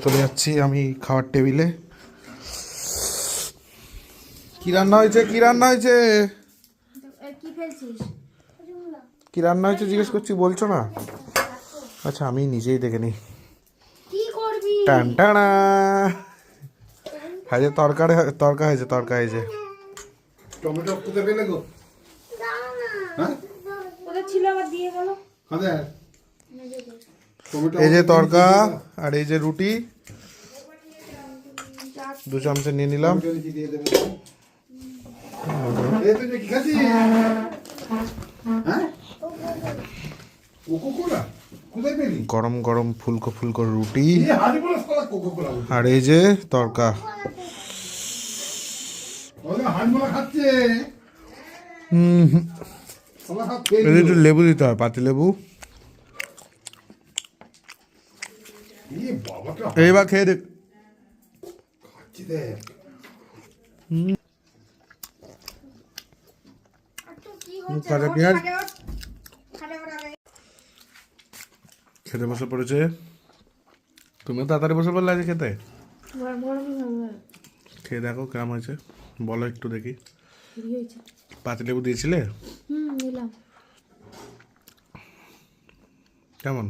চলে যাচ্ছি আমি খাওয়ার টেবিলে। কি রান্না হয়েছে, কি রান্না হয়েছে, কি রান্না হয়েছে জিজ্ঞেস করছি, বলছো না? আচ্ছা আমি নিজেই দেখে নিই। টান টানা হয়েছে তরকারি, তরকা হয়েছে, তরকা হয়েছে। টমেটো কোথায় পেলে গো? হ্যাঁ ছিল, আবার দিয়ে গেল। এই যে তরকা আর এই যে রুটি 2 চামচে নিয়ে নিলাম। গরম গরম ফুলকো ফুলকো রুটি আর এই যে তরকা। একটু লেবু দিতে হয়, পাতি লেবু। এইবার খেয়ে দেখ। কাঁচা পেঁয়াজ খেতে বসে পড়েছে। তুমিও তাড়াতাড়ি বসে পড়লে আজকে খেতে। খেয়ে দেখো কেমন হয়েছে বলো একটু দেখি। পাতিলেবু দিয়েছিলে? কেমন?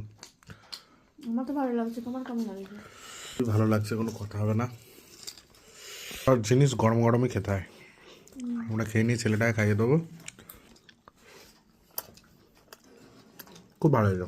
আমার তো ভালো লাগছে, তোমার কেমন লাগছে? ভালো লাগছে, কোনো কথা হবে না। আর জিনিস গরম গরমই খেতে হয়। আমরা খেয়ে নিয়ে ছেলেটাকে খাইয়ে দেবো। খুব ভালো হয়েছে।